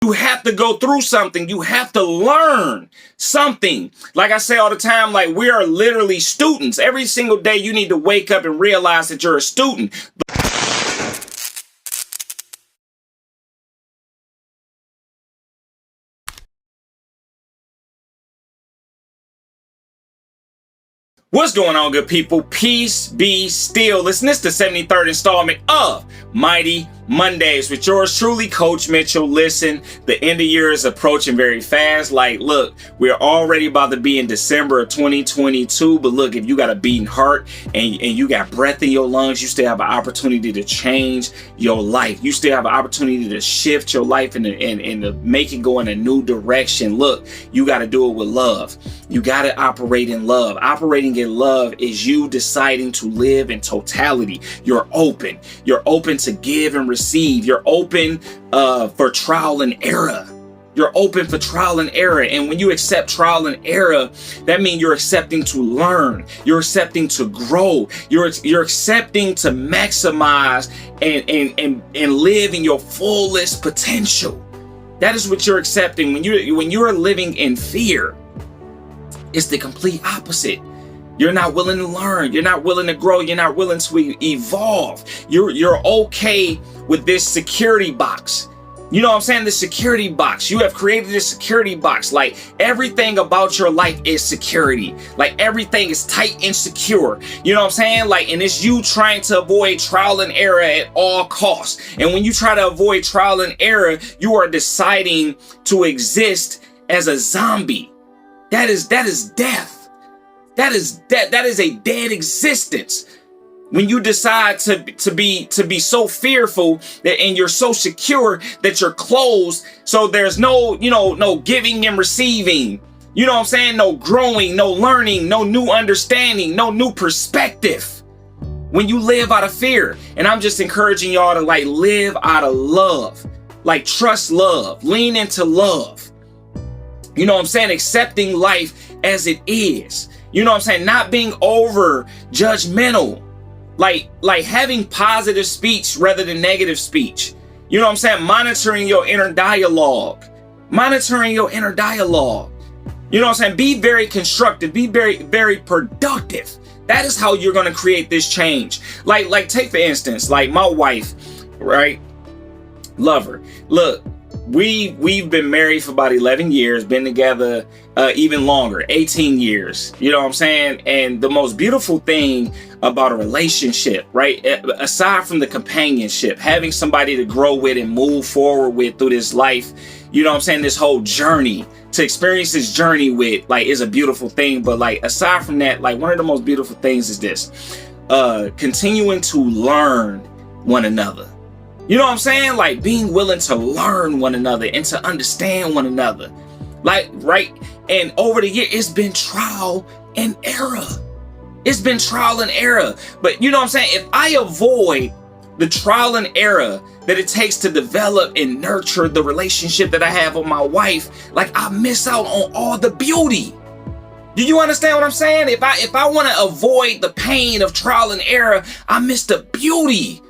You have to go through something. You have to learn something. Like I say all the time, like we are literally students. Every single day you need to wake up and realize that you're a student. What's going on, good people? Peace be still. Listen, this is the 73rd installment of Mighty Mondays with yours truly, Coach Mitchell. Listen, the end of year is approaching very fast. Like, look, we're already about to be in December of 2022. But look, if you got a beating heart and you got breath in your lungs, you still have an opportunity to change your life. You still have an opportunity to shift your life and to make it go in a new direction. Look, you got to do it with love. You got to operate in love. Operating in love is you deciding to live in totality. You're open. You're open to give and receive. You're open for trial and error. You're open for trial and error. And when you accept trial and error, that means you're accepting to learn. You're accepting to grow. You're accepting to maximize and live in your fullest potential. That is what you're accepting. When you're living in fear, it's the complete opposite. You're not willing to learn. You're not willing to grow. You're not willing to evolve. You're okay with this security box. You know what I'm saying? The security box. You have created this security box. Like everything about your life is security. Like everything is tight and secure. You know what I'm saying? Like, and it's you trying to avoid trial and error at all costs. And when you try to avoid trial and error, you are deciding to exist as a zombie. That is death. That is a dead existence. When you decide to be so fearful that and you're so secure that you're closed, so there's no giving and receiving. You know what I'm saying? No growing, no learning, no new understanding, no new perspective. When you live out of fear, and I'm just encouraging y'all to like live out of love, like trust love, lean into love. You know what I'm saying? Accepting life as it is. You know what I'm saying? Not being over judgmental. Like having positive speech rather than negative speech. You know what I'm saying? Monitoring your inner dialogue. Monitoring your inner dialogue. You know what I'm saying? Be very constructive. Be very, very productive. That is how you're going to create this change. Like take for instance, like my wife, right? Love her. Look, we've been married for about 11 years, been together even longer, 18 years. You know what I'm saying? And the most beautiful thing about a relationship, right? Aside from the companionship, having somebody to grow with and move forward with through this life, you know what I'm saying? This whole journey, to experience this journey with, like, is a beautiful thing. But like, aside from that, like one of the most beautiful things is this, continuing to learn one another. You know what I'm saying? Like being willing to learn one another and to understand one another. Like, right? And over the year, it's been trial and error. It's been trial and error. But you know what I'm saying? If I avoid the trial and error that it takes to develop and nurture the relationship that I have with my wife, like I miss out on all the beauty. Do you understand what I'm saying? If I want to avoid the pain of trial and error, I miss the beauty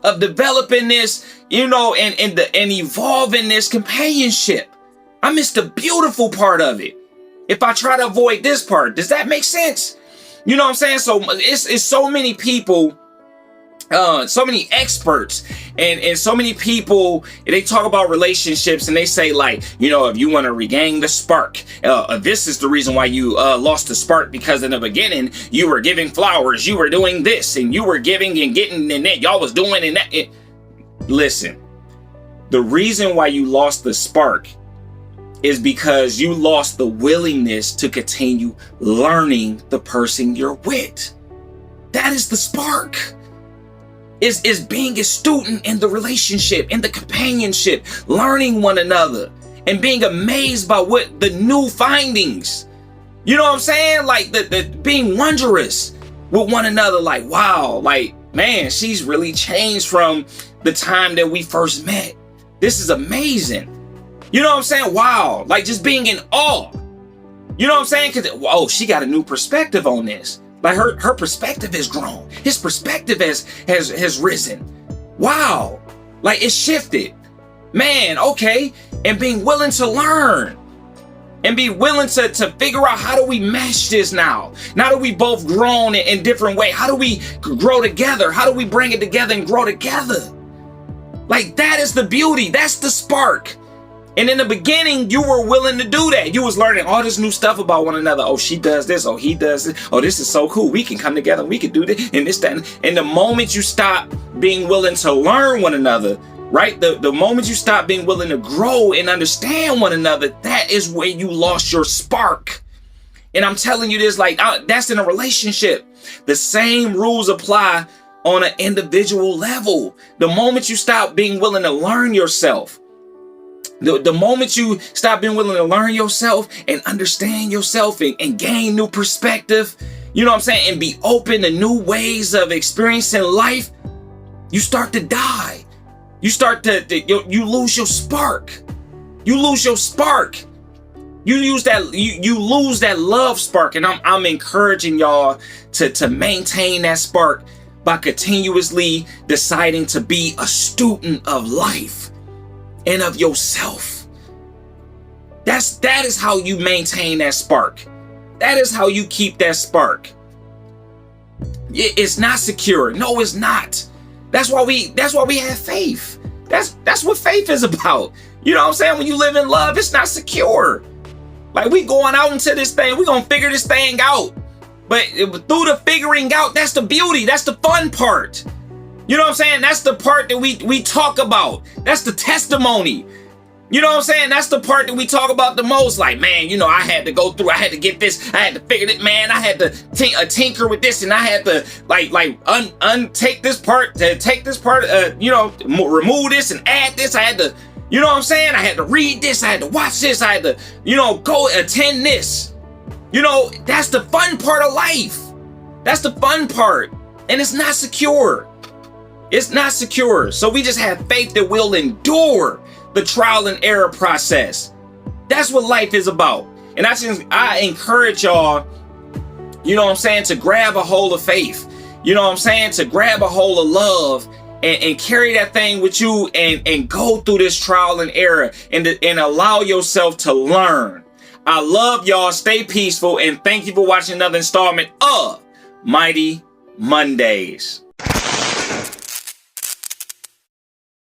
of developing this, you know, and evolving this companionship. I miss the beautiful part of it. If I try to avoid this part, does that make sense? You know what I'm saying? So it's so many people, so many experts and so many people, they talk about relationships and they say, like, you know, if you want to regain the spark, this is the reason why you lost the spark, because in the beginning you were giving flowers, you were doing this, and you were giving and getting, and that y'all was doing and that. Listen, the reason why you lost the spark is because you lost the willingness to continue learning the person you're with. That is the spark. Is being a student in the relationship, in the companionship, learning one another, and being amazed by what the new findings. You know what I'm saying? Like the being wondrous with one another. Like, wow, like, man, she's really changed from the time that we first met. This is amazing. You know what I'm saying? Wow. Like just being in awe. You know what I'm saying? Because, oh, she got a new perspective on this. Like her perspective has grown. His perspective has risen. Wow. Like it's shifted. Man, okay. and being willing to learn and be willing to figure out, how do we mesh this now? Now that we both grown in different ways, how do we grow together? How do we bring it together and grow together? Like, that is the beauty. That's the spark. And in the beginning, you were willing to do that. You was learning all this new stuff about one another. Oh, she does this. Oh, he does this. Oh, this is so cool. We can come together. We can do this and this, that. And the moment you stop being willing to learn one another, right? The moment you stop being willing to grow and understand one another, that is where you lost your spark. And I'm telling you this, like, that's in a relationship. The same rules apply on an individual level. The moment you stop being willing to learn yourself, the moment you stop being willing to learn yourself and understand yourself and gain new perspective, you know what I'm saying, and be open to new ways of experiencing life, you start to die. You start to you lose your spark. You lose your spark. You lose that love spark. And I'm encouraging y'all to maintain that spark by continuously deciding to be a student of life and of yourself. That is how you maintain that spark. That is how you keep that spark. It's not secure. No, it's not. That's why we have faith. That's what faith is about. You know what I'm saying? When you live in love, it's not secure. Like, we going out into this thing, we gonna figure this thing out. But through the figuring out, that's the beauty. That's the fun part. You know what I'm saying? That's the part that we talk about. That's the testimony. You know what I'm saying? That's the part that we talk about the most. Like, man, you know, I had to go through, I had to get this, I had to figure it, man. I had to tinker with this, and I had to take this part, remove this and add this. I had to, you know what I'm saying? I had to read this, I had to watch this, I had to, go attend this. You know, that's the fun part of life. That's the fun part. And it's not secure. It's not secure. So we just have faith that we'll endure the trial and error process. That's what life is about. And I encourage y'all, you know what I'm saying, to grab a hold of faith. You know what I'm saying? To grab a hold of love and carry that thing with you and go through this trial and error and allow yourself to learn. I love y'all. Stay peaceful, and thank you for watching another installment of Mighty Mondays.